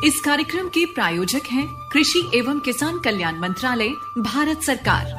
इस कार्यक्रम के प्रायोजक हैं कृषि एवं किसान कल्याण मंत्रालय, भारत सरकार।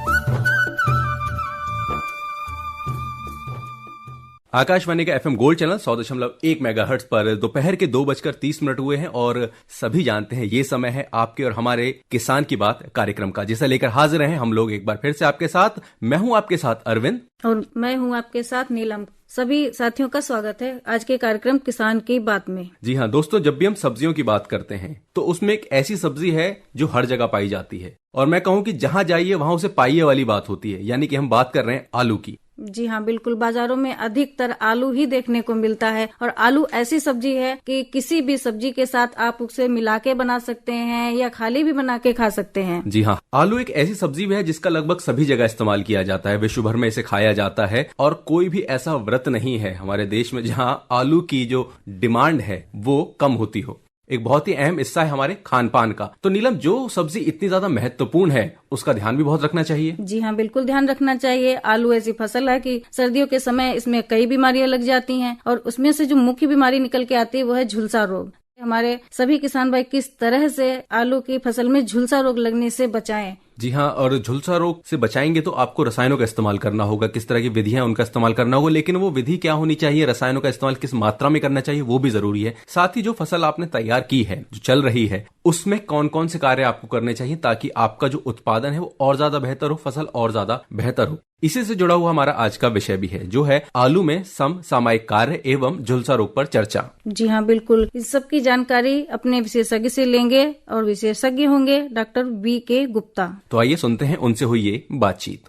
आकाशवाणी का FM गोल्ड चैनल 100.1 मेगाहर्ट्ज पर दोपहर के 2:30 हुए हैं और सभी जानते हैं ये समय है आपके और हमारे किसान की बात कार्यक्रम का, जिसे लेकर हाजिर हैं हम लोग एक बार फिर से आपके साथ। मैं हूं आपके साथ अरविंद और मैं हूं आपके साथ नीलम। सभी साथियों का स्वागत है आज के कार्यक्रम किसान की बात में। जी हाँ दोस्तों, जब भी हम सब्जियों की बात करते हैं तो उसमें एक ऐसी सब्जी है जो हर जगह पाई जाती है, और मैं कहूँ कि जहाँ जाइए वहाँ उसे पाइए वाली बात होती है, यानी कि हम बात कर रहे हैं आलू की। जी हाँ बिल्कुल, बाजारों में अधिकतर आलू ही देखने को मिलता है और आलू ऐसी सब्जी है कि किसी भी सब्जी के साथ आप उसे मिला के बना सकते हैं या खाली भी बना के खा सकते हैं। जी हाँ, आलू एक ऐसी सब्जी भी है जिसका लगभग सभी जगह इस्तेमाल किया जाता है, विश्व भर में इसे खाया जाता है और कोई भी ऐसा व्रत नहीं है हमारे देश में जहाँ आलू की जो डिमांड है वो कम होती हो। एक बहुत ही अहम हिस्सा है हमारे खान पान का। तो नीलम, जो सब्जी इतनी ज्यादा महत्वपूर्ण है उसका ध्यान भी बहुत रखना चाहिए। जी हाँ बिल्कुल ध्यान रखना चाहिए। आलू ऐसी फसल है कि सर्दियों के समय इसमें कई बीमारियां लग जाती हैं और उसमें से जो मुख्य बीमारी निकल के आती है वो है झुलसा रोग। हमारे सभी किसान भाई किस तरह से आलू की फसल में झुलसा रोग लगने से बचाएं। जी हाँ, और झुलसा रोग से बचाएंगे तो आपको रसायनों का इस्तेमाल करना होगा। किस तरह की विधियां उनका इस्तेमाल करना होगा, लेकिन वो विधि क्या होनी चाहिए, रसायनों का इस्तेमाल किस मात्रा में करना चाहिए वो भी जरूरी है। साथ ही जो फसल आपने तैयार की है, जो चल रही है, उसमें कौन कौन से कार्य आपको करने चाहिए ताकि आपका जो उत्पादन है वो और ज्यादा बेहतर हो, फसल और ज्यादा बेहतर हो। इसी से जुड़ा हुआ हमारा आज का विषय भी है, जो है आलू में समसामयिक कार्य एवं झुलसा रोग पर चर्चा। जी हाँ बिल्कुल, इस सब की जानकारी अपने विशेषज्ञ से लेंगे और विशेषज्ञ होंगे डॉक्टर V.K. गुप्ता। तो आइए सुनते हैं उनसे हुई ये बातचीत।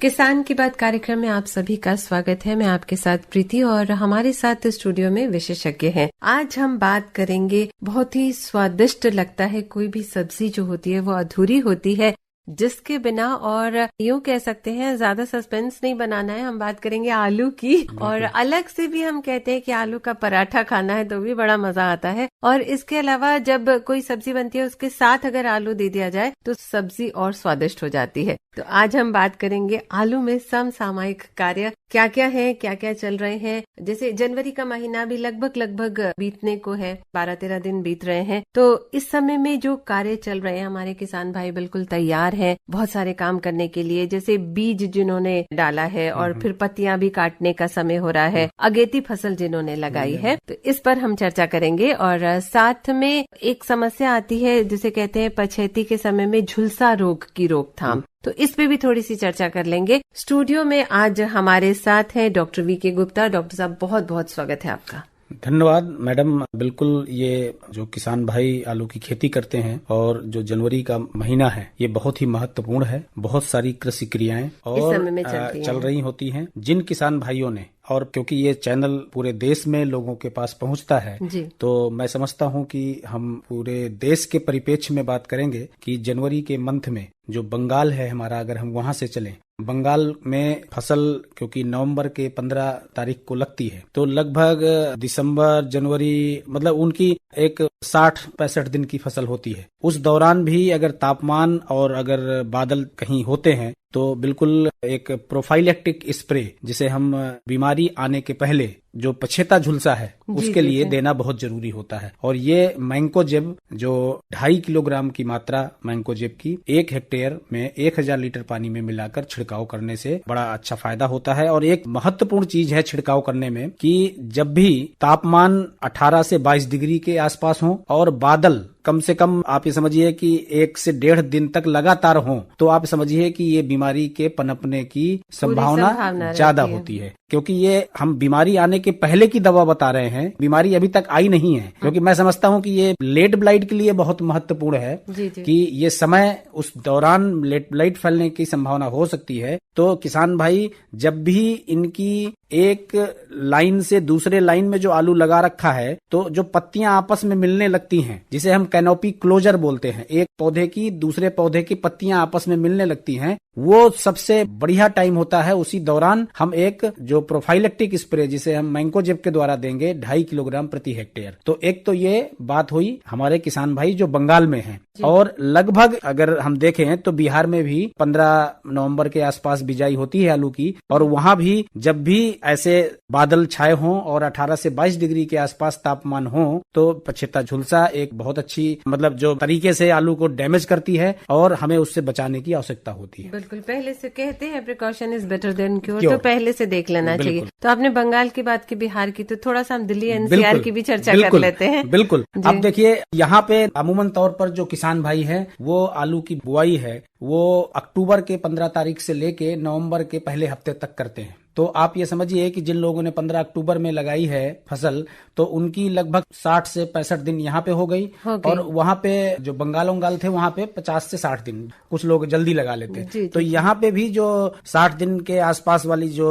किसान की बात कार्यक्रम में आप सभी का स्वागत है। मैं आपके साथ प्रीति और हमारे साथ स्टूडियो में विशेषज्ञ हैं। आज हम बात करेंगे, बहुत ही स्वादिष्ट लगता है, कोई भी सब्जी जो होती है वो अधूरी होती है जिसके बिना, और यूँ कह सकते हैं ज्यादा सस्पेंस नहीं बनाना है, हम बात करेंगे आलू की। और अलग से भी हम कहते हैं कि आलू का पराठा खाना है तो भी बड़ा मजा आता है। और इसके अलावा जब कोई सब्जी बनती है उसके साथ अगर आलू दे दिया जाए तो सब्जी और स्वादिष्ट हो जाती है। तो आज हम बात करेंगे आलू में समसामयिक कार्य क्या क्या है, क्या क्या चल रहे हैं। जैसे जनवरी का महीना भी लगभग बीतने को है, 12-13 दिन बीत रहे हैं। तो इस समय में जो कार्य चल रहे हैं, हमारे किसान भाई बिल्कुल तैयार हैं बहुत सारे काम करने के लिए। जैसे बीज जिन्होंने डाला है और फिर पत्तियां भी काटने का समय हो रहा है, अगेती फसल जिन्होंने लगाई है, तो इस पर हम चर्चा करेंगे। और साथ में एक समस्या आती है जिसे कहते हैं पछेती के समय में झुलसा रोग की रोकथाम, तो इस पे भी थोड़ी सी चर्चा कर लेंगे। स्टूडियो में आज हमारे साथ हैं डॉक्टर V.K. गुप्ता। डॉक्टर साहब बहुत बहुत स्वागत है आपका। धन्यवाद मैडम। बिल्कुल, ये जो किसान भाई आलू की खेती करते हैं और जो जनवरी का महीना है ये बहुत ही महत्वपूर्ण है। बहुत सारी कृषि क्रियाएं और समय में चल रही होती हैं। जिन किसान भाइयों ने, और क्योंकि ये चैनल पूरे देश में लोगों के पास पहुंचता है तो मैं समझता हूं कि हम पूरे देश के परिप्रेक्ष्य में बात करेंगे कि जनवरी के मंथ में जो बंगाल है हमारा, अगर हम वहां से चलें, बंगाल में फसल क्योंकि नवंबर के 15 तारीख को लगती है, तो लगभग दिसंबर जनवरी मतलब उनकी एक 60-65 दिन की फसल होती है। उस दौरान भी अगर तापमान और अगर बादल कहीं होते हैं तो बिल्कुल एक प्रोफाइलेक्टिक स्प्रे, जिसे हम बीमारी आने के पहले जो पछेता झुलसा है उसके लिए देना बहुत जरूरी होता है। और ये मैंकोजेब जो 2.5 किलोग्राम की मात्रा मैंकोजेब की 1 हेक्टेयर में 1000 लीटर पानी में मिलाकर छिड़काव करने से बड़ा अच्छा फायदा होता है। और एक महत्वपूर्ण चीज है छिड़काव करने में कि जब भी तापमान 18 से 22 डिग्री के आसपास हो और बादल कम से कम आप ये समझिए कि 1 से 1.5 दिन तक लगातार हो, तो आप समझिए कि ये बीमारी के पनपने की संभावना ज्यादा होती है। क्योंकि ये हम बीमारी आने के पहले की दवा बता रहे हैं, बीमारी अभी तक आई नहीं है। क्योंकि मैं समझता हूँ कि ये लेट ब्लाइट के लिए बहुत महत्वपूर्ण है कि ये समय उस दौरान लेट ब्लाइट फैलने की संभावना हो सकती है। तो किसान भाई जब भी इनकी एक लाइन से दूसरे लाइन में जो आलू लगा रखा है, तो जो पत्तियां आपस में मिलने लगती हैं, जिसे हम कैनोपी क्लोजर बोलते हैं, एक पौधे की दूसरे पौधे की पत्तियां आपस में मिलने लगती हैं, वो सबसे बढ़िया टाइम होता है। उसी दौरान हम एक जो प्रोफाइलेक्टिक स्प्रे जिसे हम मैंकोजेब के द्वारा देंगे 2.5 किलोग्राम प्रति हेक्टेयर। तो एक तो ये बात हुई हमारे किसान भाई जो बंगाल में हैं। और लगभग अगर हम देखें तो बिहार में भी 15 नवंबर के आसपास बिजाई होती है आलू की, और वहां भी जब भी ऐसे बादल छाए हों और 18 से 22 डिग्री के आसपास तापमान हो तो पछेता झुलसा एक बहुत अच्छी मतलब जो तरीके से आलू को डैमेज करती है और हमें उससे बचाने की आवश्यकता होती है। बिल्कुल, पहले से कहते हैं precaution is better than cure, तो पहले से देख लेना चाहिए। तो आपने बंगाल की बात की, बिहार की, तो थोड़ा सा हम दिल्ली एनसीआर की भी चर्चा कर लेते हैं। बिल्कुल, अब देखिए यहाँ पे अमूमन तौर पर जो किसान भाई है वो आलू की बुआई है वो अक्टूबर के 15 तारीख से लेके नवंबर के पहले हफ्ते तक करते हैं। तो आप ये समझिए कि जिन लोगों ने 15 अक्टूबर में लगाई है फसल तो उनकी लगभग 60 से 65 दिन यहाँ पे हो गई और वहाँ पे जो बंगाल उंगाल थे वहाँ पे 50 से 60 दिन, कुछ लोग जल्दी लगा लेते। तो यहाँ पे भी जो 60 दिन के आसपास वाली जो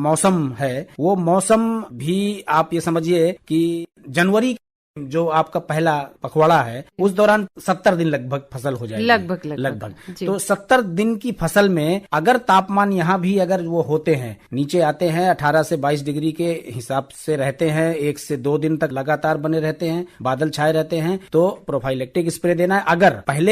मौसम है वो मौसम भी आप ये समझिए कि जनवरी जो आपका पहला पखवाड़ा है उस दौरान 70 दिन लगभग फसल हो जाएगी। लगभग तो 70 दिन की फसल में अगर तापमान यहाँ भी अगर वो होते हैं नीचे आते हैं 18 से 22 डिग्री के हिसाब से रहते हैं, 1 से 2 दिन तक लगातार बने रहते हैं, बादल छाए रहते हैं, तो प्रोफाइलेक्टिक स्प्रे देना है।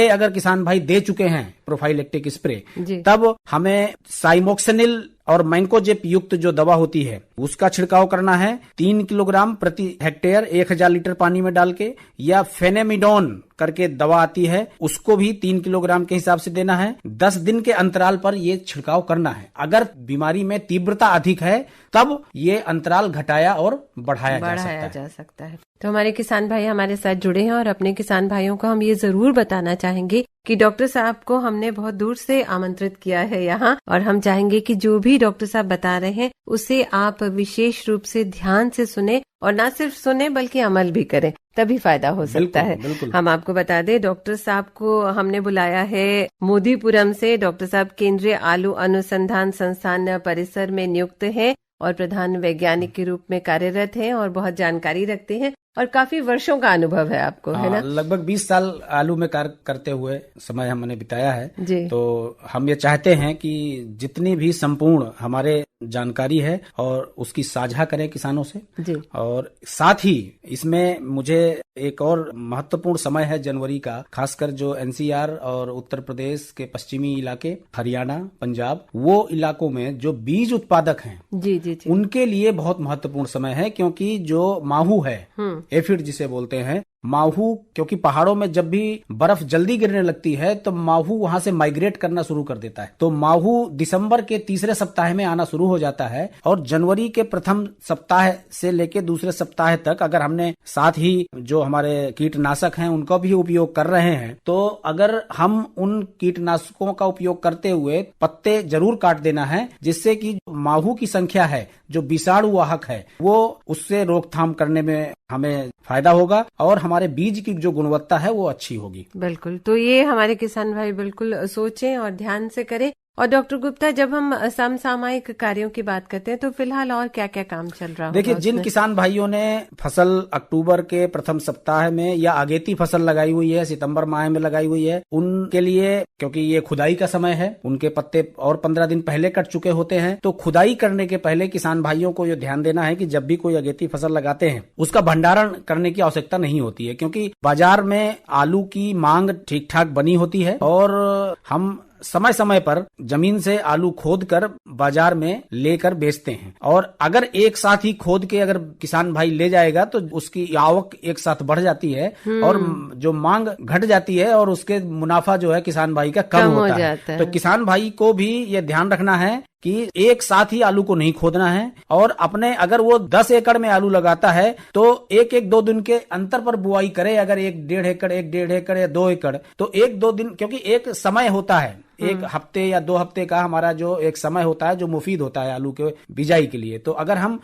अगर किसान भाई दे चुके हैं प्रोफाइलेक्टिक स्प्रे तब हमें साइमोक्सिनिल और मैंकोजेप युक्त जो दवा होती है उसका छिड़काव करना है 3 किलोग्राम प्रति हेक्टेयर 1000 लीटर पानी में डाल के, या फेनेमिडोन करके दवा आती है उसको भी 3 किलोग्राम के हिसाब से देना है। 10 दिन के अंतराल पर ये छिड़काव करना है। अगर बीमारी में तीव्रता अधिक है तब ये अंतराल घटाया और बढ़ाया जा सकता है। तो हमारे किसान भाई हमारे साथ जुड़े हैं और अपने किसान भाइयों को हम ये जरूर बताना चाहेंगे कि डॉक्टर साहब को हमने बहुत दूर से आमंत्रित किया है यहाँ, और हम चाहेंगे कि जो भी डॉक्टर साहब बता रहे हैं उसे आप विशेष रूप से ध्यान से सुने, और न सिर्फ सुने बल्कि अमल भी करें, तभी फायदा हो सकता है। हम आपको बता दें डॉक्टर साहब को हमने बुलाया है मोदीपुरम से। डॉक्टर साहब केंद्रीय आलू अनुसंधान संस्थान परिसर में नियुक्त है और प्रधान वैज्ञानिक के रूप में कार्यरत हैं और बहुत जानकारी रखते हैं और काफी वर्षों का अनुभव है आपको, है ना? लगभग 20 साल आलू में कार्य करते हुए समय हमने बिताया है जी। तो हम ये चाहते हैं कि जितनी भी संपूर्ण हमारे जानकारी है और उसकी साझा करें किसानों से जी। और साथ ही इसमें मुझे एक और महत्वपूर्ण समय है जनवरी का, खासकर जो एनसीआर और उत्तर प्रदेश के पश्चिमी इलाके, हरियाणा, पंजाब, वो इलाकों में जो बीज उत्पादक हैं जी जी जी, उनके लिए बहुत महत्वपूर्ण समय है, क्योंकि जो माहू है एफिड जिसे बोलते हैं, माहू, क्योंकि पहाड़ों में जब भी बर्फ जल्दी गिरने लगती है तो माहू वहां से माइग्रेट करना शुरू कर देता है। तो माहू दिसंबर के तीसरे सप्ताह में आना शुरू हो जाता है और जनवरी के प्रथम सप्ताह से लेके दूसरे सप्ताह तक अगर हमने साथ ही जो हमारे कीटनाशक हैं उनका भी उपयोग कर रहे हैं तो अगर हम उन कीटनाशकों का उपयोग करते हुए पत्ते जरूर काट देना है, जिससे कि माहू की संख्या है जो विषाणु वाहक है वो उससे रोकथाम करने में हमें फायदा होगा और हमारे बीज की जो गुणवत्ता है वो अच्छी होगी। बिल्कुल, तो ये हमारे किसान भाई बिल्कुल सोचें और ध्यान से करें। और डॉक्टर गुप्ता, जब हम समसामयिक कार्यों की बात करते हैं तो फिलहाल और क्या क्या काम चल रहा है? देखिए, जिन किसान भाइयों ने फसल अक्टूबर के प्रथम सप्ताह में या अगेती फसल लगाई हुई है, सितंबर माह में लगाई हुई है, उनके लिए क्योंकि ये खुदाई का समय है, उनके पत्ते और 15 दिन पहले कट चुके होते हैं, तो खुदाई करने के पहले किसान भाइयों को ये ध्यान देना है कि जब भी कोई अगेती फसल लगाते हैं उसका भंडारण करने की आवश्यकता नहीं होती है, क्योंकि बाजार में आलू की मांग ठीक ठाक बनी होती है और हम समय समय पर जमीन से आलू खोद कर बाजार में लेकर बेचते हैं। और अगर एक साथ ही खोद के अगर किसान भाई ले जाएगा तो उसकी आवक एक साथ बढ़ जाती है और जो मांग घट जाती है और उसके मुनाफा जो है किसान भाई का कम होता है। तो किसान भाई को भी ये ध्यान रखना है कि एक साथ ही आलू को नहीं खोदना है और अपने अगर वो 10 एकड़ में आलू लगाता है तो एक एक 2 दिन के अंतर पर बुआई करे। अगर 1.5 एकड़ 1.5 एकड़ या 2 एकड़ तो 1-2 दिन, क्योंकि एक समय होता है, एक हफ्ते या 2 हफ्ते का हमारा जो एक समय होता है जो मुफीद होता है आलू के बिजाई के लिए, तो अगर हम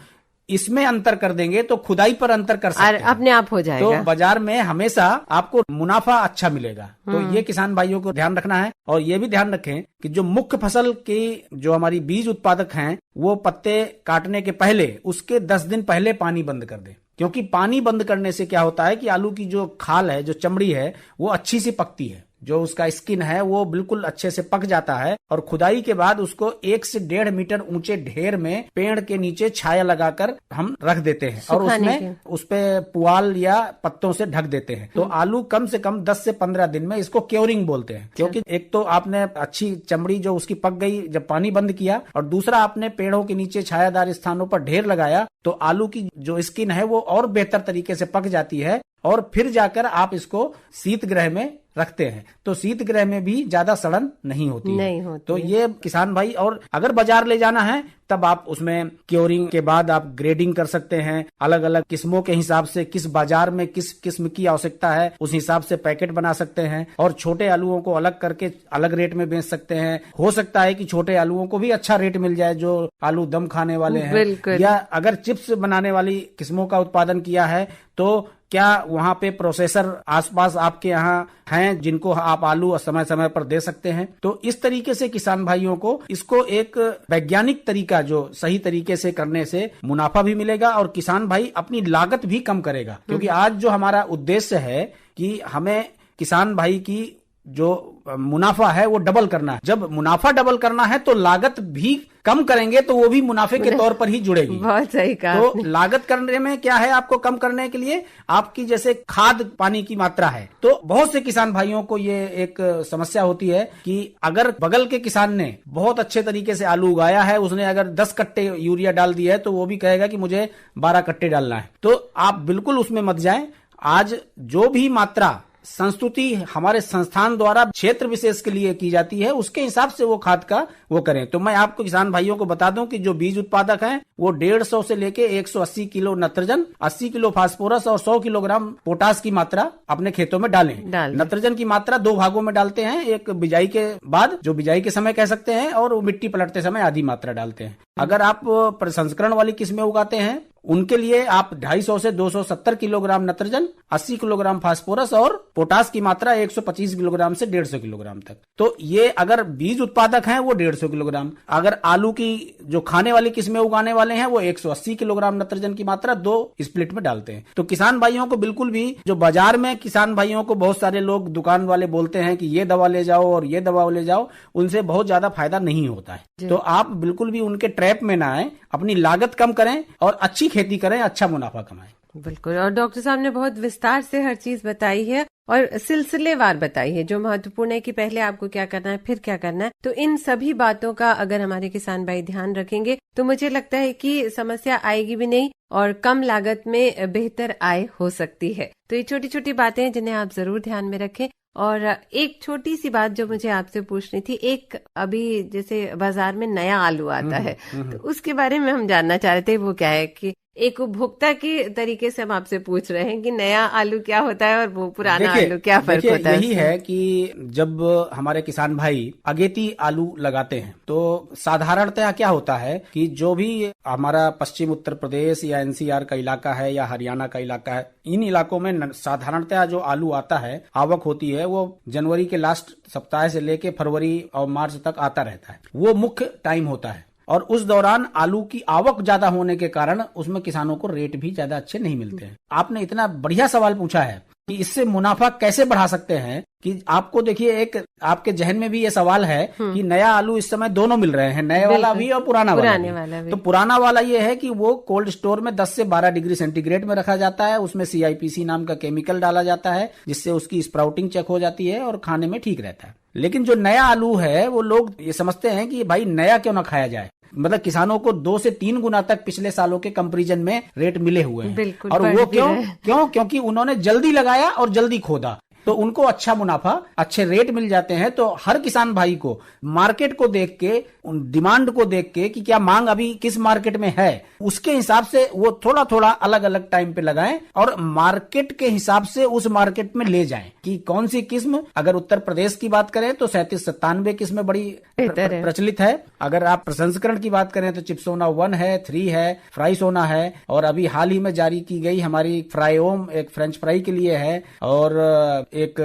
इसमें अंतर कर देंगे तो खुदाई पर अंतर कर सकते हैं, अपने आप हो जाएगा। तो बाजार में हमेशा आपको मुनाफा अच्छा मिलेगा। तो ये किसान भाइयों को ध्यान रखना है और ये भी ध्यान रखें कि जो मुख्य फसल की जो हमारी बीज उत्पादक हैं वो पत्ते काटने के पहले उसके 10 दिन पहले पानी बंद कर दें, क्योंकि पानी बंद करने से क्या होता है कि आलू की जो खाल है, जो चमड़ी है, वो अच्छी सी पकती है। जो उसका स्किन है वो बिल्कुल अच्छे से पक जाता है और खुदाई के बाद उसको 1 से 1.5 मीटर ऊंचे ढेर में पेड़ के नीचे छाया लगाकर हम रख देते हैं और उसमें उस पे पुआल या पत्तों से ढक देते हैं। तो आलू कम से कम 10 से 15 दिन में, इसको क्योरिंग बोलते हैं, क्योंकि एक तो आपने अच्छी चमड़ी जो उसकी पक गई जब पानी बंद किया, और दूसरा आपने पेड़ों के नीचे छायादार स्थानों पर ढेर लगाया, तो आलू की जो स्किन है वो और बेहतर तरीके से पक जाती है और फिर जाकर आप इसको शीत गृह में रखते हैं। तो शीत गृह में भी ज्यादा सड़न नहीं होती है। तो ये किसान भाई, और अगर बाजार ले जाना है तब आप उसमें क्योरिंग के बाद आप ग्रेडिंग कर सकते हैं, अलग अलग किस्मों के हिसाब से किस बाजार में किस किस्म की आवश्यकता है उस हिसाब से पैकेट बना सकते हैं और छोटे आलूओं को अलग करके अलग रेट में बेच सकते हैं। हो सकता है कि छोटे आलूओं को भी अच्छा रेट मिल जाए जो आलू दम खाने वाले हैं, या अगर चिप्स बनाने वाली किस्मों का उत्पादन किया है तो क्या वहाँ पे प्रोसेसर आसपास आपके यहाँ हैं जिनको आप आलू समय समय पर दे सकते हैं। तो इस तरीके से किसान भाइयों को इसको एक वैज्ञानिक तरीका जो सही तरीके से करने से मुनाफा भी मिलेगा और किसान भाई अपनी लागत भी कम करेगा, क्योंकि आज जो हमारा उद्देश्य है कि हमें किसान भाई की जो मुनाफा है वो डबल करना है। जब मुनाफा डबल करना है तो लागत भी कम करेंगे तो वो भी मुनाफे के तौर पर ही जुड़ेगी। बहुत सही कहा। तो लागत करने में क्या है, आपको कम करने के लिए आपकी जैसे खाद पानी की मात्रा है, तो बहुत से किसान भाइयों को ये एक समस्या होती है कि अगर बगल के किसान ने बहुत अच्छे तरीके से आलू उगाया है, उसने अगर 10 कट्टे यूरिया डाल दिया है तो वो भी कहेगा कि मुझे 12 कट्टे डालना है। तो आप बिल्कुल उसमें मत जाएं। आज जो भी मात्रा संस्तुति हमारे संस्थान द्वारा क्षेत्र विशेष के लिए की जाती है उसके हिसाब से वो खाद का वो करें। तो मैं आपको किसान भाइयों को बता दूं कि जो बीज उत्पादक हैं वो 150 से लेके 180 किलो नत्रजन, 80 किलो फास्फोरस और 100 किलोग्राम पोटास की मात्रा अपने खेतों में डालें। नत्रजन की मात्रा 2 भागों में डालते हैं, एक बिजाई के बाद जो बिजाई के समय कह सकते हैं और वो मिट्टी पलटते समय आधी मात्रा डालते हैं। अगर आप प्रसंस्करण वाली किस्में उगाते हैं उनके लिए आप 250 से 270 किलोग्राम नत्रजन, 80 किलोग्राम फास्फोरस और पोटास की मात्रा 125 किलोग्राम से 150 किलोग्राम तक। तो ये अगर बीज उत्पादक हैं वो 150 किलोग्राम, अगर आलू की जो खाने वाली किस्में उगाने वाले हैं वो 180 किलोग्राम नत्रजन की मात्रा 2 स्प्लिट में डालते हैं। तो किसान भाइयों को बिल्कुल भी, जो बाजार में किसान भाइयों को बहुत सारे लोग दुकान वाले बोलते हैं कि ये दवा ले जाओ और ये दवा ले जाओ, उनसे बहुत ज्यादा फायदा नहीं होता है। तो आप बिल्कुल भी उनके ट्रैप में ना आए, अपनी लागत कम करें और अच्छी खेती करें, अच्छा मुनाफा कमाएं। बिल्कुल। और डॉक्टर साहब ने बहुत विस्तार से हर चीज बताई है और सिलसिलेवार बताई है, जो महत्वपूर्ण है कि पहले आपको क्या करना है फिर क्या करना है। तो इन सभी बातों का अगर हमारे किसान भाई ध्यान रखेंगे तो मुझे लगता है कि समस्या आएगी भी नहीं और कम लागत में बेहतर आय हो सकती है। तो ये छोटी छोटी बातें हैं जिन्हें आप जरूर ध्यान में रखें। और एक छोटी सी बात जो मुझे आपसे पूछनी थी, एक अभी जैसे बाजार में नया आलू आता है तो उसके बारे में हम जानना चाह रहे थे। वो क्या है कि एक उपभोक्ता के तरीके से हम आपसे पूछ रहे हैं कि नया आलू क्या होता है और वो पुराना आलू क्या फर्क होता है। यही है कि जब हमारे किसान भाई अगेती आलू लगाते हैं तो साधारणतः क्या होता है कि जो भी हमारा पश्चिम उत्तर प्रदेश या एनसीआर का इलाका है या हरियाणा का इलाका है, इन इलाकों में साधारणतः जो आलू आता है, आवक होती है, वो जनवरी के लास्ट सप्ताह से लेके फरवरी और मार्च तक आता रहता है। वो मुख्य टाइम होता है और उस दौरान आलू की आवक ज्यादा होने के कारण उसमें किसानों को रेट भी ज्यादा अच्छे नहीं मिलते हैं। आपने इतना बढ़िया सवाल पूछा है कि इससे मुनाफा कैसे बढ़ा सकते हैं, कि आपको देखिए एक आपके जहन में भी ये सवाल है कि नया आलू इस समय दोनों मिल रहे हैं, नए वाला भी और पुराना वाला भी। तो पुराना वाला ये है कि वो कोल्ड स्टोर में 10 से 12 डिग्री सेंटीग्रेड में रखा जाता है, उसमें CIPC नाम का केमिकल डाला जाता है जिससे उसकी स्प्राउटिंग चेक हो जाती है और खाने में ठीक रहता है। लेकिन जो नया आलू है वो लोग ये समझते हैं कि भाई नया क्यों ना खाया जाए, मतलब किसानों को 2 से 3 गुना तक पिछले सालों के कंपैरिजन में रेट मिले हुए हैं। और वो क्यों? क्योंकि उन्होंने जल्दी लगाया और जल्दी खोदा, तो उनको अच्छा मुनाफा, अच्छे रेट मिल जाते हैं। तो हर किसान भाई को मार्केट को देख के, डिमांड को देख के कि क्या मांग अभी किस मार्केट में है, उसके हिसाब से वो थोड़ा थोड़ा अलग अलग टाइम पे लगाएं और मार्केट के हिसाब से उस मार्केट में ले जाएं कि कौन सी किस्म। अगर उत्तर प्रदेश की बात करें तो 37-97 किस्में बड़ी प्रचलित है। अगर आप प्रसंस्करण की बात करें तो चिप्सोना 1 है, 3 है, फ्राइसोना है, और अभी हाल ही में जारी की गई हमारी फ्राइओम एक फ्रेंच फ्राई के लिए है, और एक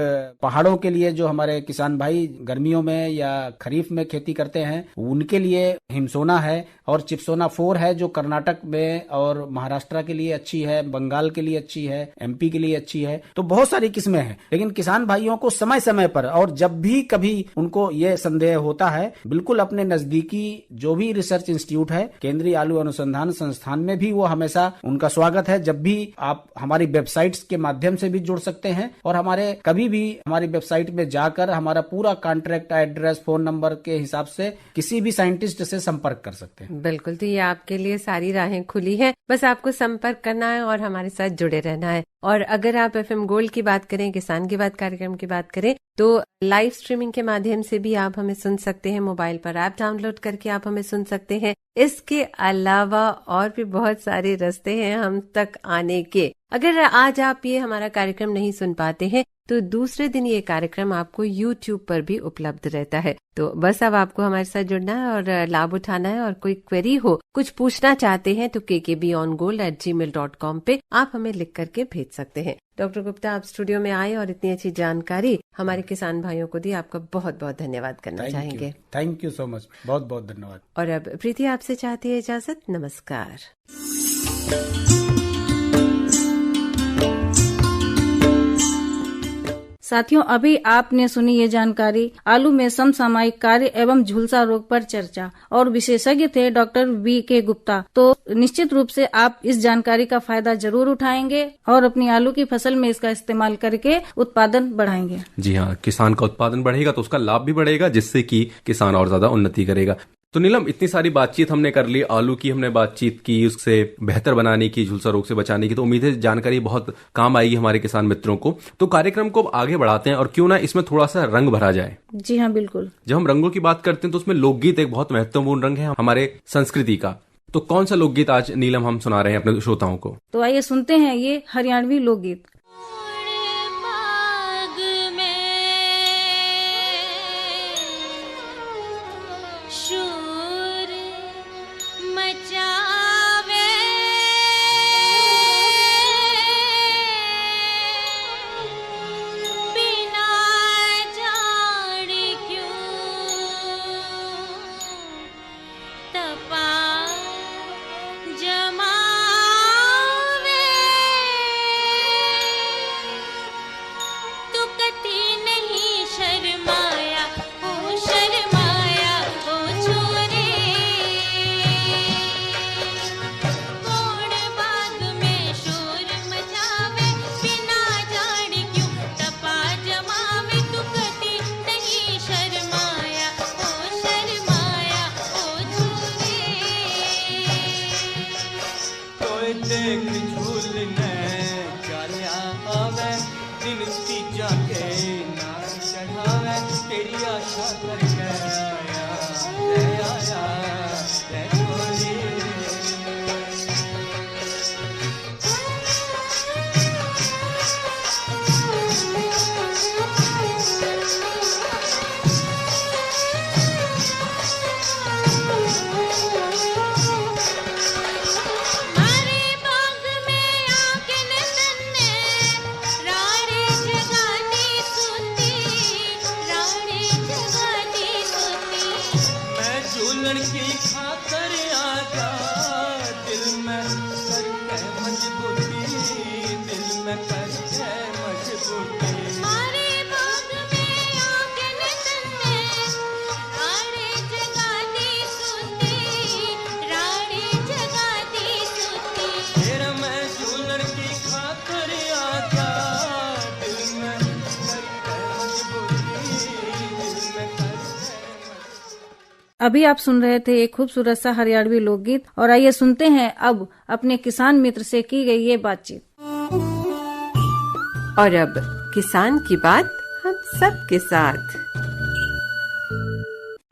पहाड़ों के लिए जो हमारे किसान भाई गर्मियों में या खरीफ में खेती करते हैं उनके लिए हिमसोना है और चिपसोना 4 है जो कर्नाटक में और महाराष्ट्र के लिए अच्छी है, बंगाल के लिए अच्छी है, एमपी के लिए अच्छी है। तो बहुत सारी किस्में हैं, लेकिन किसान भाइयों को समय समय पर और जब भी कभी उनको ये संदेह होता है बिल्कुल अपने नजदीकी जो भी रिसर्च इंस्टीट्यूट है, केंद्रीय आलू अनुसंधान संस्थान में भी वो हमेशा उनका स्वागत है। जब भी आप हमारी वेबसाइट्स के माध्यम से भी जुड़ सकते हैं और हमारे कभी भी हमारी वेबसाइट में जाकर हमारा पूरा कॉन्ट्रैक्ट एड्रेस फोन नंबर के हिसाब से किसी भी साइंटिस्ट से संपर्क कर सकते हैं। बिल्कुल, तो ये आपके लिए सारी राहें खुली है, बस आपको संपर्क करना है और हमारे साथ जुड़े रहना है। और अगर आप FM गोल्ड की बात करें, किसान की बात कार्यक्रम की बात करें, तो लाइव स्ट्रीमिंग के माध्यम से भी आप हमें सुन सकते हैं। मोबाइल पर ऐप डाउनलोड करके आप हमें सुन सकते हैं। इसके अलावा और भी बहुत सारे रास्ते हैं हम तक आने के। अगर आज आप ये हमारा कार्यक्रम नहीं सुन पाते हैं तो दूसरे दिन ये कार्यक्रम आपको YouTube पर भी उपलब्ध रहता है। तो बस अब आपको हमारे साथ जुड़ना है और लाभ उठाना है। और कोई क्वेरी हो, कुछ पूछना चाहते हैं तो kkbongold@gmail.com पे आप हमें लिख करके भेज सकते हैं। डॉक्टर गुप्ता, आप स्टूडियो में आए और इतनी अच्छी जानकारी हमारे किसान भाइयों को दी, आपका बहुत बहुत धन्यवाद करना चाहेंगे। थैंक यू सो मच, बहुत बहुत धन्यवाद। और अब प्रीति आपसे चाहती है इजाजत, नमस्कार। साथियों, अभी आपने सुनी ये जानकारी आलू में समसामयिक कार्य एवं झुलसा रोग पर चर्चा, और विशेषज्ञ थे डॉक्टर VK गुप्ता। तो निश्चित रूप से आप इस जानकारी का फायदा जरूर उठाएंगे और अपनी आलू की फसल में इसका इस्तेमाल करके उत्पादन बढ़ाएंगे। जी हाँ, किसान का उत्पादन बढ़ेगा तो उसका लाभ भी बढ़ेगा, जिससे कि किसान और ज्यादा उन्नति करेगा। तो नीलम, इतनी सारी बातचीत हमने कर ली, आलू की हमने बातचीत की, उससे बेहतर बनाने की, झुलसा रोग से बचाने की। तो उम्मीद है जानकारी बहुत काम आएगी हमारे किसान मित्रों को। तो कार्यक्रम को आगे बढ़ाते हैं और क्यों ना इसमें थोड़ा सा रंग भरा जाए। जी हाँ, बिल्कुल। जब हम रंगों की बात करते हैं तो उसमें लोकगीत एक बहुत महत्वपूर्ण रंग है हमारे संस्कृति का। तो कौन सा लोकगीत आज नीलम हम सुना रहे हैं अपने श्रोताओं को? तो आइए सुनते हैं ये हरियाणवी लोकगीत। अभी आप सुन रहे थे एक खूबसूरत सा हरियाणवी लोकगीत, और आइए सुनते हैं अब अपने किसान मित्र से की गई ये बातचीत। और अब किसान की बात हम सब के साथ।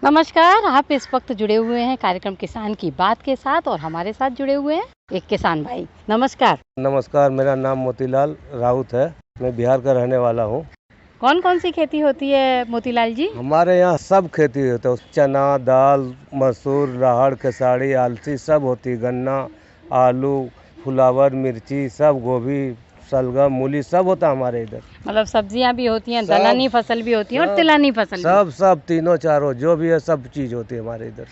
नमस्कार, आप इस वक्त जुड़े हुए हैं कार्यक्रम किसान की बात के साथ, और हमारे साथ जुड़े हुए हैं एक किसान भाई। नमस्कार। नमस्कार, मेरा नाम मोतीलाल राउत है, मैं बिहार का रहने वाला हूँ। कौन कौन सी खेती होती है मोतीलाल जी? हमारे यहाँ सब खेती होता है, चना, दाल, मसूर, राहड़, खेसारी, आलसी सब होती, गन्ना, आलू, फुलावर, मिर्ची, सब, गोभी, सलगम, मूली सब होता है हमारे इधर। मतलब सब्जियां भी होती हैं, दलहनी फसल भी होती है और तिलहनी फसल भी। सब तीनों चारों जो भी है सब चीज होती है हमारे इधर।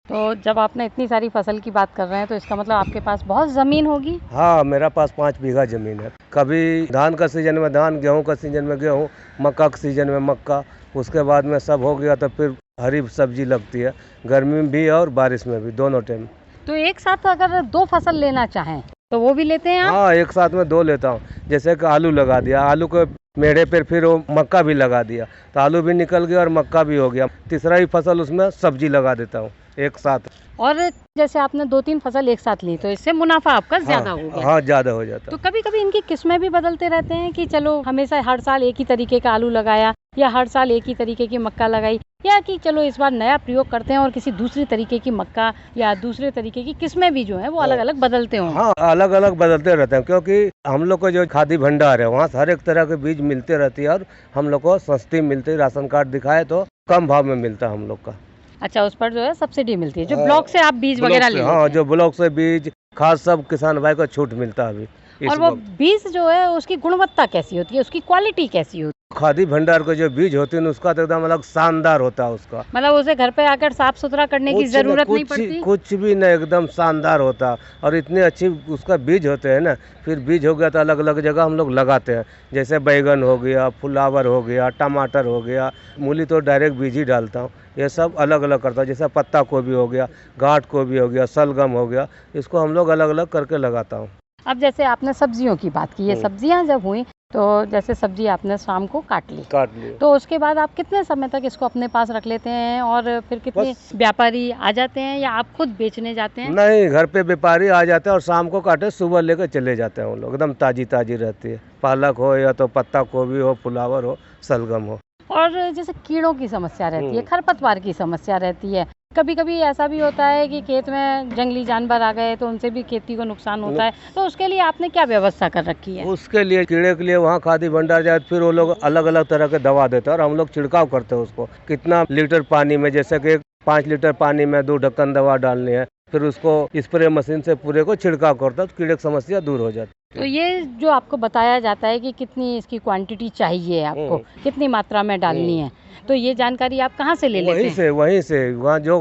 तो जब आपने इतनी सारी फसल की बात कर रहे हैं तो इसका मतलब आपके पास बहुत जमीन होगी। हाँ, मेरा पास 5 बीघा जमीन है। कभी धान का सीजन में धान, गेहूं का सीजन में गेहूं, मक्का का सीजन में मक्का, उसके बाद में सब हो गया तो फिर हरी सब्जी लगती है, गर्मी में भी और बारिश में भी, दोनों टाइम। तो एक साथ अगर 2 फसल लेना चाहें तो वो भी लेते हैं आप? हाँ, एक साथ में 2 लेता हूँ। जैसे कि आलू लगा दिया, आलू के मेढ़े पर फिर वो मक्का भी लगा दिया तो आलू भी निकल गया और मक्का भी हो गया। तीसरा ही फसल उसमें सब्जी लगा देता हूँ एक साथ। और जैसे आपने 2-3 फसल एक साथ ली तो इससे मुनाफा आपका ज्यादा हो गया। हाँ, ज्यादा हो जाता। तो कभी कभी इनकी किस्में भी बदलते रहते हैं कि चलो हमेशा हर साल एक ही तरीके का आलू लगाया या हर साल एक ही तरीके की मक्का लगाई, या कि चलो इस बार नया प्रयोग करते हैं और किसी दूसरी तरीके की मक्का या दूसरे तरीके की किस्में भी जो है वो अलग अलग बदलते हों। हाँ, अलग अलग बदलते रहते हैं क्योंकि हम लोग को जो खादी भंडार है वहाँ हर एक तरह के बीज मिलते रहती है और हम लोग को सस्ती मिलती है। राशन कार्ड दिखाए तो कम भाव में मिलता है हम लोग का। अच्छा, उस पर जो है सब्सिडी मिलती है, जो ब्लॉक से आप बीज वगैरह ले। हाँ, जो ब्लॉक से बीज खाद सब किसान भाई को छूट मिलता है अभी। और वो बीज जो है उसकी गुणवत्ता कैसी होती है, उसकी क्वालिटी कैसी होती है? खादी भंडार के जो बीज होते हैं उसका तो एकदम अलग शानदार होता है उसका। मतलब उसे घर पे आकर साफ सुथरा करने की जरूरत नहीं पड़ती? कुछ भी नहीं, एकदम शानदार होता। और इतने अच्छी उसका बीज होते हैं ना, फिर बीज हो गया तो अलग अलग जगह हम लोग लगाते हैं। जैसे बैगन हो गया, फ्लावर हो गया, टमाटर हो गया, मूली तो डायरेक्ट बीज ही डालता हूँ। ये सब अलग अलग करता हूँ। जैसे पत्ता गोभी हो गया, गांठ गोभी हो गया, सलगम हो गया, इसको हम लोग अलग अलग करके लगाता हूँ। अब जैसे आपने सब्जियों की बात की है, सब्जियां जब हुई तो जैसे सब्जी आपने शाम को काट ली तो उसके बाद आप कितने समय तक इसको अपने पास रख लेते हैं और फिर कितने व्यापारी आ जाते हैं या आप खुद बेचने जाते हैं? नहीं, घर पे व्यापारी आ जाते हैं और शाम को काटे सुबह लेकर चले जाते हैं। वो लोग एकदम ताजी ताजी रहती है, पालक हो या तो पत्ता गोभी हो, फ्लावर हो, सलगम हो। और जैसे कीड़ों की समस्या रहती है, खरपतवार की समस्या रहती है, कभी कभी ऐसा भी होता है कि खेत में जंगली जानवर आ गए तो उनसे भी खेती को नुकसान होता है, तो उसके लिए आपने क्या व्यवस्था कर रखी है? उसके लिए कीड़े के लिए वहाँ खादी भंडार जाए, फिर वो लोग अलग अलग तरह के दवा देते हैं और हम लोग छिड़काव करते हैं उसको। कितना लीटर पानी में, जैसे कि 5 लीटर पानी में 2 ढक्कन दवा डालनी है, फिर उसको स्प्रे मशीन से पूरे को छिड़काव करता है तो कीड़े की समस्या दूर हो जाती है। तो ये जो आपको बताया जाता है कि कितनी इसकी क्वांटिटी चाहिए आपको, कितनी मात्रा में डालनी है, तो ये जानकारी आप कहाँ से ले लेते हैं? वहीं से वहाँ जो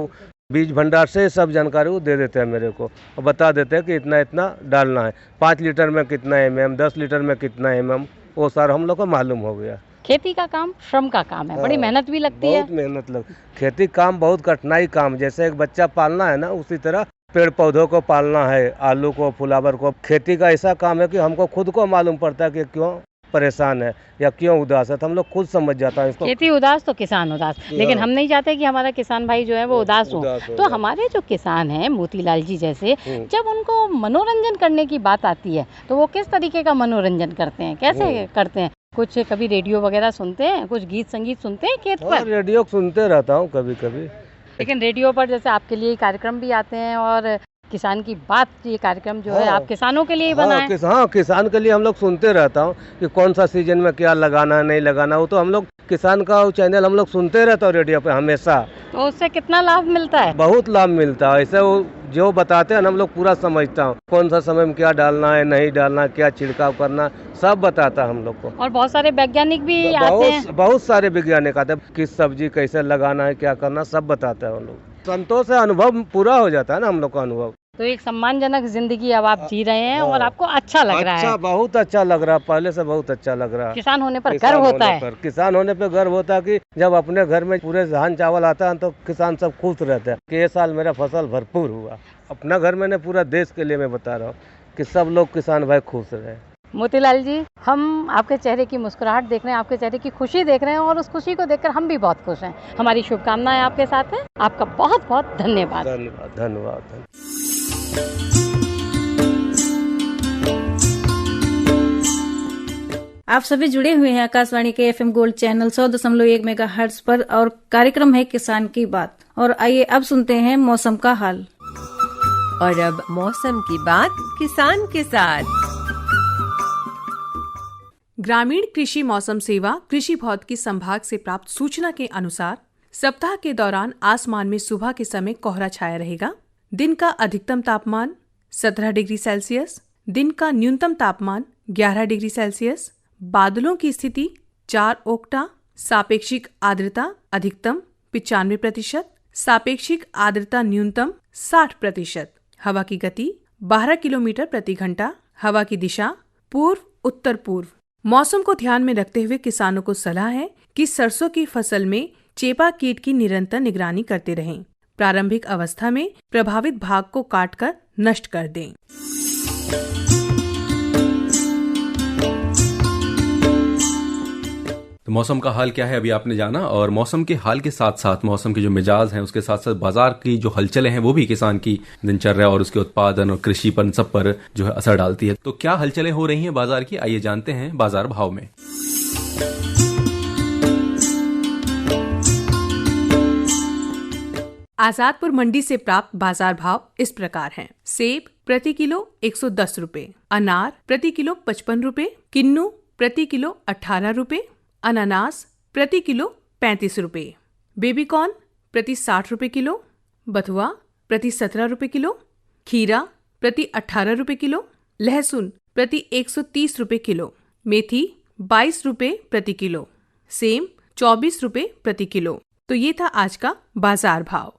बीज भंडार से सब जानकारी वो दे देते हैं मेरे को और बता देते हैं कि इतना इतना डालना है। 5 लीटर में कितना mm, 10 लीटर में कितना mm, वो सारा हम लोग को मालूम हो गया। खेती का काम श्रम का काम है, बड़ी मेहनत भी लगती है। बहुत मेहनत लगती। खेती काम बहुत कठिनाई काम, जैसे एक बच्चा पालना है ना, उसी तरह पेड़ पौधों को पालना है, आलू को, फ्लावर को। खेती का ऐसा काम है कि हमको खुद को मालूम पड़ता है कि क्यों परेशान है या क्यों उदास है, तो हम लोग खुद समझ जाता है इसको। खेती उदास तो किसान उदास, लेकिन हम नहीं चाहते कि हमारा किसान भाई जो है वो उदास हो। तो हमारे जो किसान हैं मोतीलाल जी जैसे, जब उनको मनोरंजन करने की बात आती है तो वो किस तरीके का मनोरंजन करते हैं, कैसे करते हैं? कुछ कभी रेडियो वगैरह सुनते हैं, कुछ गीत संगीत सुनते हैं खेत पर? रेडियो सुनते रहता हूँ कभी कभी। लेकिन रेडियो पर जैसे आपके लिए कार्यक्रम भी आते हैं और किसान की बात, ये कार्यक्रम जो है आप किसानों के लिए ही बना है। हाँ, किसान के लिए हम लोग सुनते रहता हूँ कि कौन सा सीजन में क्या लगाना नहीं लगाना, वो तो हम लोग किसान का चैनल हम लोग सुनते रहता हूँ रेडियो पे हमेशा। तो उससे कितना लाभ मिलता है? बहुत लाभ मिलता है। ऐसे वो जो बताते हैं हम लोग पूरा समझता हूँ, कौन सा समय में क्या डालना है, नहीं डालना, क्या छिड़काव करना, सब बताता है हम लोग को। और बहुत सारे वैज्ञानिक भी आते हैं। बहुत सारे वैज्ञानिक आते हैं, किस सब्जी कैसे लगाना है, क्या करना, सब बताता है हम लोग। संतोष है, अनुभव पूरा हो जाता है ना हम लोग का अनुभव। तो एक सम्मानजनक जिंदगी अब आप जी रहे हैं और आपको अच्छा लग रहा है? बहुत अच्छा लग रहा है, पहले से बहुत अच्छा लग रहा है। किसान होने पर गर्व होता है। किसान होने पर गर्व होता है कि जब अपने घर में पूरे धान चावल आता है तो किसान सब खुश रहते हैं कि ये साल मेरा फसल भरपूर हुआ। अपना घर में नहीं, पूरा देश के लिए मैं बता रहा हूँ कि सब लोग किसान भाई खुश रहे। मोतीलाल जी, हम आपके चेहरे की मुस्कुराहट देख रहे हैं, आपके चेहरे की खुशी देख रहे हैं और उस खुशी को देखकर हम भी बहुत खुश हैं। हमारी शुभकामनाएं आपके साथ हैं। आपका बहुत बहुत धन्यवाद। धन्यवाद धन्यवाद। आप सभी जुड़े हुए हैं आकाशवाणी के FM गोल्ड चैनल 100.1 मेगाहर्ट्ज पर और कार्यक्रम है किसान की बात। और आइए अब सुनते हैं मौसम का हाल। और अब मौसम की बात किसान के साथ। ग्रामीण कृषि मौसम सेवा कृषि भौतिकी संभाग से प्राप्त सूचना के अनुसार सप्ताह के दौरान आसमान में सुबह के समय कोहरा छाया रहेगा। दिन का अधिकतम तापमान 17 डिग्री सेल्सियस, दिन का न्यूनतम तापमान 11 डिग्री सेल्सियस। बादलों की स्थिति 4 ओक्टा। सापेक्षिक आर्द्रता अधिकतम 95%, सापेक्षिक आर्द्रता न्यूनतम 60%। हवा की गति 12 किलोमीटर प्रति घंटा। हवा की दिशा पूर्व उत्तर पूर्व। मौसम को ध्यान में रखते हुए किसानों को सलाह है कि सरसों की फसल में चेपा कीट की निरंतर निगरानी करते रहें। प्रारंभिक अवस्था में प्रभावित भाग को काटकर नष्ट कर दें। तो मौसम का हाल क्या है अभी आपने जाना, और मौसम के हाल के साथ साथ मौसम के जो मिजाज हैं उसके साथ साथ बाजार की जो हलचलें हैं वो भी किसान की दिनचर्या और उसके उत्पादन और कृषि पर सब पर जो है असर डालती है। तो क्या हलचलें हो रही हैं बाजार की, आइए जानते हैं बाजार भाव में। आजादपुर मंडी से प्राप्त बाजार भाव इस प्रकार हैं। सेब प्रति किलो 110 रुपए, अनार प्रति किलो 55 रुपए, किन्नू प्रति किलो 18 रुपए, अनानास प्रति किलो 35 रुपए, बेबीकॉर्न प्रति 60 रुपए किलो, बथुआ प्रति 17 रुपए किलो, खीरा प्रति 18 रुपए किलो, लहसुन प्रति 130 रुपए किलो, मेथी 22 रुपए प्रति किलो, सेम 24 रुपए प्रति किलो। तो ये था आज का बाजार भाव।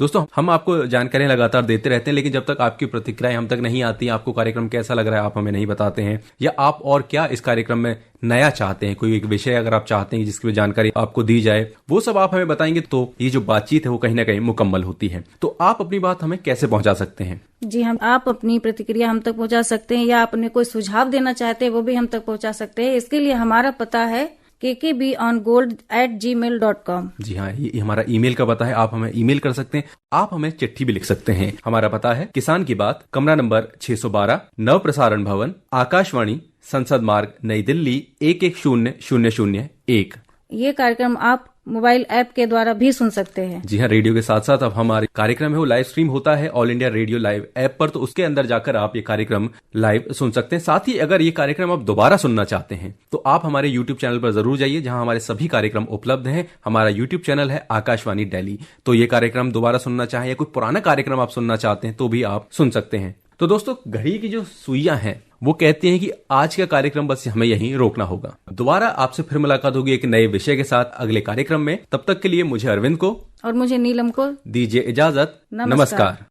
दोस्तों, हम आपको जानकारियां लगातार देते रहते हैं, लेकिन जब तक आपकी प्रतिक्रियाएं हम तक नहीं आती, आपको कार्यक्रम कैसा लग रहा है आप हमें नहीं बताते हैं, या आप और क्या इस कार्यक्रम में नया चाहते हैं, कोई एक विषय अगर आप चाहते हैं जिसकी जानकारी आपको दी जाए, वो सब आप हमें बताएंगे तो ये जो बातचीत है वो कहीं ना कहीं मुकम्मल होती है। तो आप अपनी बात हमें कैसे पहुंचा सकते हैं? जी, आप अपनी प्रतिक्रिया हम तक पहुंचा सकते हैं, या आपने कोई सुझाव देना चाहते हैं वो भी हम तक पहुंचा सकते हैं। इसके लिए हमारा पता है kkbongold@gmail.com। जी हाँ, ये हमारा ईमेल का पता है, आप हमें ईमेल कर सकते हैं, आप हमें चिट्ठी भी लिख सकते हैं। हमारा पता है किसान की बात, कमरा नंबर 612, नव प्रसारण भवन, आकाशवाणी, संसद मार्ग, नई दिल्ली 110001। ये कार्यक्रम आप मोबाइल ऐप के द्वारा भी सुन सकते हैं। जी हाँ, रेडियो के साथ साथ अब हमारे कार्यक्रम है वो लाइव स्ट्रीम होता है all India radio live app पर, तो उसके अंदर जाकर आप ये कार्यक्रम लाइव सुन सकते हैं। साथ ही अगर ये कार्यक्रम आप दोबारा सुनना चाहते हैं तो आप हमारे यूट्यूब चैनल पर जरूर जाइए, जहां हमारे सभी कार्यक्रम उपलब्ध हैं। हमारा यूट्यूब चैनल है आकाशवाणी दिल्ली। तो ये कार्यक्रम दोबारा सुनना चाहें या कोई पुराना कार्यक्रम आप सुनना चाहते हैं तो भी आप सुन सकते हैं। तो दोस्तों, घड़ी की जो सुइयां हैं वो कहती हैं कि आज का कार्यक्रम बस हमें यहीं रोकना होगा। दोबारा आपसे फिर मुलाकात होगी एक नए विषय के साथ अगले कार्यक्रम में। तब तक के लिए मुझे अरविंद को और मुझे नीलम को दीजिए इजाजत। नमस्कार।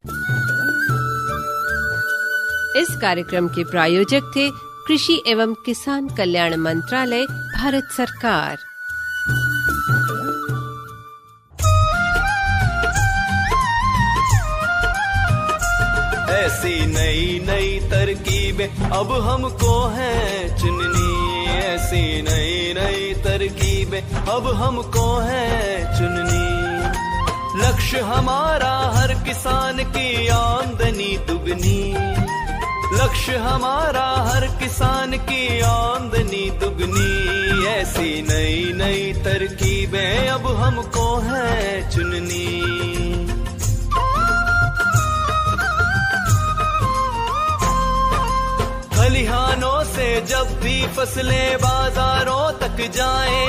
इस कार्यक्रम के प्रायोजक थे कृषि एवं किसान कल्याण मंत्रालय, भारत सरकार। ऐसी नई नई तरकीबें अब हमको है चुननी, ऐसी नई नई तरकीबें अब हमको है चुननी। लक्ष्य हमारा हर किसान की आमदनी दुगनी, लक्ष्य हमारा हर किसान की आमदनी दुगनी। ऐसी नई नई तरकीबें अब हमको है चुननी। खलिहानों से जब भी फसलें बाजारों तक जाएं,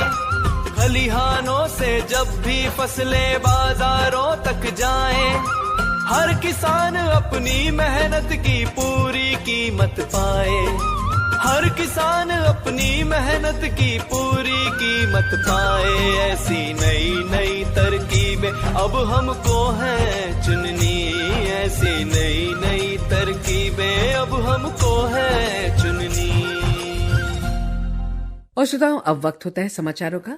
खलिहानों से जब भी फसलें बाजारों तक जाएं, हर किसान अपनी मेहनत की पूरी कीमत पाए, हर किसान अपनी मेहनत की पूरी कीमत पाए। ऐसी नई नई तरकीबें अब हमको है चुननी, ऐसी नई नई तरकीबें अब हमको है चुननी। और श्रोताओं, अब वक्त होता है समाचारों का।